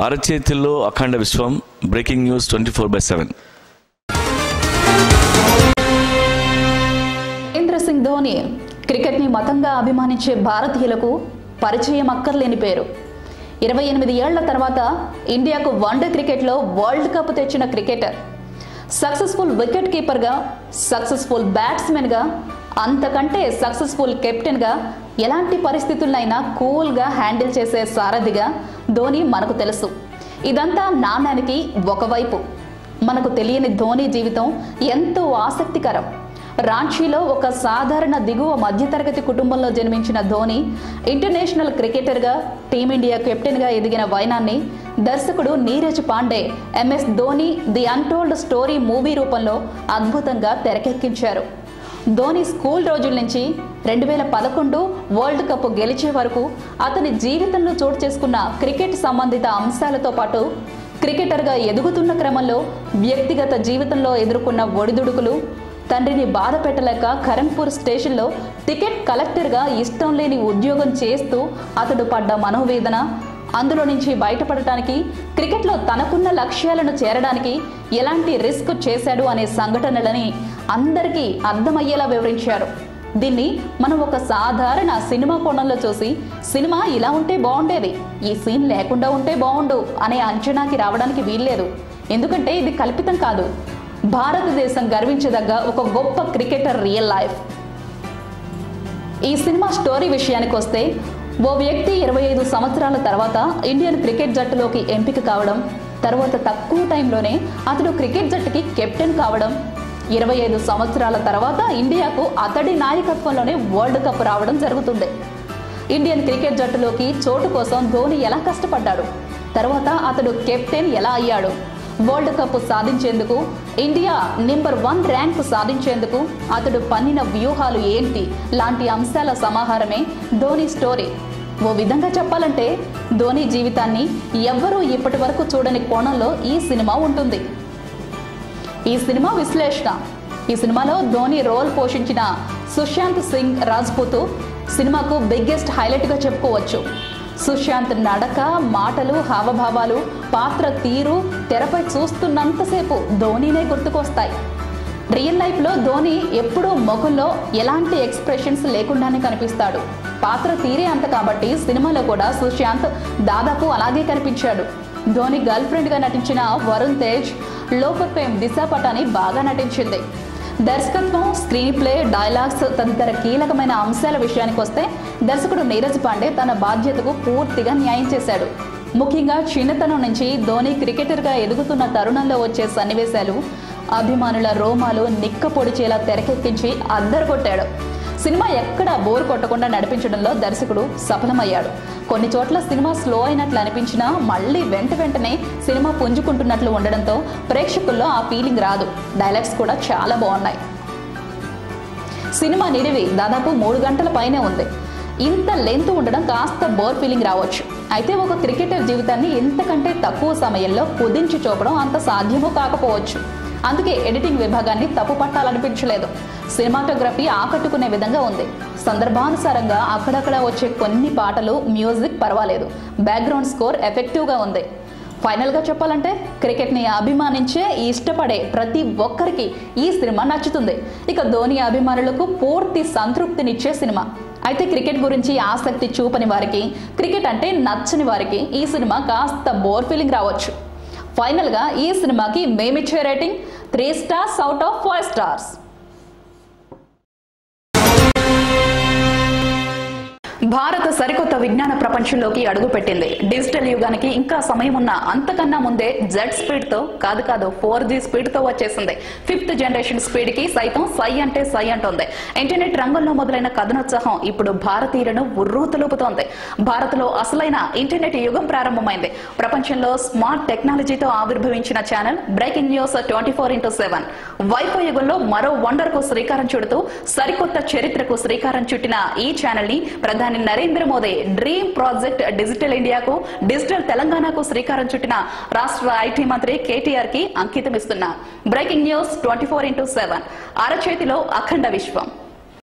అరచేతిలో అఖండ విశ్వం. Breaking news 24/7. Mahindra Singh Dhoni క్రికెట్ని మతంగా అభిమానించే భారతీయులకు పరిచయం అక్కర్లేని పేరు. 28 ఏళ్ల తర్వాత ఇండియాకు వన్డే క్రికెట్లో వరల్డ్ కప్ తెచ్చిన క్రికెటర్. సక్సెస్ఫుల్ వికెట్ కీపర్గా, సక్సెస్ఫుల్ బ్యాట్స్మెన్గా, అంతకంటే సక్సెస్ఫుల్ కెప్టెన్గా, ఎలాంటి పరిస్థితులైనా కూల్గా హ్యాండిల్ చేసే సారథిగా ధోని మనకు తెలుసు. ఇదంతా నాణానికి ఒకవైపు. మనకు తెలియని ధోని జీవితం ఎంతో ఆసక్తికరం. రాంచీలో ఒక సాధారణ దిగువ మధ్యతరగతి కుటుంబంలో జన్మించిన ధోని ఇంటర్నేషనల్ క్రికెటర్గా, టీమిండియా కెప్టెన్గా ఎదిగిన వైనాన్ని దర్శకుడు Neeraj Pandey MS Dhoni the untold story movie రూపంలో అద్భుతంగా తెరకెక్కించారు. ధోని స్కూల్ రోజుల నుంచి 2011 వరల్డ్ కప్ గెలిచే వరకు అతని జీవితంలో చోటు చేసుకున్న క్రికెట్ సంబంధిత అంశాలతో పాటు క్రికెటర్గా ఎదుగుతున్న క్రమంలో వ్యక్తిగత జీవితంలో ఎదుర్కొన్న ఒడిదుడుకులు, తండ్రిని బాధ పెట్టలేక కరణ్పూర్ స్టేషన్లో టికెట్ కలెక్టర్గా ఇష్టం లేని ఉద్యోగం చేస్తూ అతడు పడ్డ మనోవేదన, అందులో నుంచి బయటపడటానికి, క్రికెట్లో తనకున్న లక్ష్యాలను చేరడానికి ఎలాంటి రిస్క్ చేశాడు అనే సంఘటనలని అందరికీ అర్థమయ్యేలా వివరించారు. దీన్ని మనం ఒక సాధారణ సినిమా కోణంలో చూసి సినిమా ఇలా ఉంటే బాగుండేది, ఈ సీన్ లేకుండా ఉంటే బాగుండు అనే అంచనాకి రావడానికి వీల్లేదు. ఎందుకంటే ఇది కల్పితం కాదు. భారతదేశం గర్వించదగ్గ ఒక గొప్ప క్రికెటర్ రియల్ లైఫ్. ఈ సినిమా స్టోరీ విషయానికి వస్తే, ఓ వ్యక్తి 25 సంవత్సరాల తర్వాత ఇండియన్ క్రికెట్ జట్టులోకి ఎంపిక కావడం, తర్వాత తక్కువ టైంలోనే అతడు క్రికెట్ జట్టుకి కెప్టెన్ కావడం, 25 సంవత్సరాల తర్వాత ఇండియాకు అతడి నాయకత్వంలోనే వరల్డ్ కప్ రావడం జరుగుతుంది. ఇండియన్ క్రికెట్ జట్టులోకి చోటు కోసం ధోని ఎలా కష్టపడ్డాడు, తర్వాత అతడు కెప్టెన్ ఎలా అయ్యాడు, వరల్డ్ కప్ సాధించేందుకు, ఇండియా నెంబర్ 1 ర్యాంక్ సాధించేందుకు అతడు పన్నిన వ్యూహాలు ఏంటి లాంటి అంశాల సమాహారమే ధోని స్టోరీ. ఓ విధంగా చెప్పాలంటే ధోని జీవితాన్ని ఎవ్వరూ ఇప్పటి వరకు చూడని కోణంలో ఈ సినిమా ఉంటుంది. ఈ సినిమా విశ్లేషణ. ఈ సినిమాలో ధోని రోల్ పోషించిన సుశాంత్ సింగ్ రాజ్పూత్ సినిమాకు బిగ్గెస్ట్ హైలైట్గా చెప్పుకోవచ్చు. సుశాంత్ నడక, మాటలు, హావభావాలు, పాత్ర తీరు తెరపై చూస్తున్నంతసేపు ధోనినే గుర్తుకొస్తాయి. రియల్ లైఫ్లో ధోని ఎప్పుడూ ముఖంలో ఎలాంటి ఎక్స్ప్రెషన్స్ లేకుండానే కనిపిస్తాడు. పాత్ర తీరే అంత కాబట్టి సినిమాలో కూడా సుశాంత్ దాదాపు అలాగే కనిపించాడు. ధోని గర్ల్ ఫ్రెండ్గా నటించిన వరుణ్ తేజ్, లోకర్ ఫేమ్ దిశా పటాని బాగా నటించింది. దర్శకత్వం, స్క్రీన్ ప్లే, డైలాగ్స్ తదితర కీలకమైన అంశాల విషయానికి వస్తే దర్శకుడు నీరజ్ పాండే తన బాధ్యతకు పూర్తిగా న్యాయం చేశాడు. ముఖ్యంగా చిన్నతనం నుంచి ధోని క్రికెటర్గా ఎదుగుతున్న తరుణంలో వచ్చే సన్నివేశాలు అభిమానుల రోమాలు నిక్క పొడిచేలా తెరకెక్కించి అద్దరగొట్టాడు. సినిమా ఎక్కడా బోర్ కొట్టకుండా నడిపించడంలో దర్శకుడు సఫలమయ్యాడు. కొన్ని చోట్ల సినిమా స్లో అయినట్లు అనిపించినా మళ్ళీ వెంటనే సినిమా పుంజుకుంటున్నట్లు ఉండడంతో ప్రేక్షకుల్లో ఆ ఫీలింగ్ రాదు. డైలాగ్స్ కూడా చాలా బాగున్నాయి. సినిమా నిడివి దాదాపు 3 గంటల పైనే ఉంది. ఇంత లెంత్ ఉండడం కాస్త బోర్ ఫీలింగ్ రావచ్చు. అయితే ఒక క్రికెటర్ జీవితాన్ని ఇంతకంటే తక్కువ సమయంలో కుదించి చూపడం అంత సాధ్యమూ కాకపోవచ్చు. అందుకే ఎడిటింగ్ విభాగాన్ని తప్పు పట్టాలనిపించలేదు. సినిమాటోగ్రఫీ ఆకట్టుకునే విధంగా ఉంది. సందర్భానుసారంగా అక్కడక్కడ వచ్చే కొన్ని పాటలు, మ్యూజిక్ పర్వాలేదు. బ్యాక్గ్రౌండ్ స్కోర్ ఎఫెక్టివ్గా ఉంది. ఫైనల్గా చెప్పాలంటే క్రికెట్ని అభిమానించే, ఇష్టపడే ప్రతి ఒక్కరికి ఈ సినిమా నచ్చుతుంది. ఇక ధోని అభిమానులకు పూర్తి సంతృప్తినిచ్చే సినిమా. అయితే క్రికెట్ గురించి ఆసక్తి చూపని వారికి, క్రికెట్ అంటే నచ్చని వారికి ఈ సినిమా కాస్త బోర్ ఫీలింగ్ రావచ్చు. ఫైనల్గా ఈ సినిమాకి మేమిచ్చే rating 3 stars out of 5 stars. భారత సరికొత్త విజ్ఞాన ప్రపంచంలోకి అడుగుపెట్టింది. డిజిటల్ యుగానికి ఇంకా సమయం ఉన్న అంతకన్నా ముందే జెడ్ స్పీడ్ తో కాదు 4G స్పీడ్ తో వచ్చేసింది. 5th జనరేషన్ స్పీడ్ కి సైతం సై అంటే సై అంటోంది. ఇంటర్నెట్ రంగంలో మొదలైన కథనోత్సాహం ఇప్పుడు భారతీయులను ఉర్రూతలూపుతోంది. భారత్లో అసలైన ఇంటర్నెట్ యుగం ప్రారంభమైంది. ప్రపంచంలో స్మార్ట్ టెక్నాలజీతో ఆవిర్భవించిన ఛానల్ బ్రేకింగ్ న్యూస్ 24/7. వైఫై యుగంలో మరో వండర్ కు శ్రీకారం చుడుతూ సరికొత్త చరిత్రకు శ్రీకారం చుట్టిన ఈ ఛానల్ ని ప్రధాని Narendra Modi dream project digital ఇండియాకు, డిజిటల్ తెలంగాణకు శ్రీకారం చుట్టిన రాష్ట్ర ఐటీ మంత్రి కేటీఆర్ కి అంకితం ఇస్తున్న బ్రేకింగ్ న్యూస్ 24/7 అరచేతిలో అఖండ విశ్వం.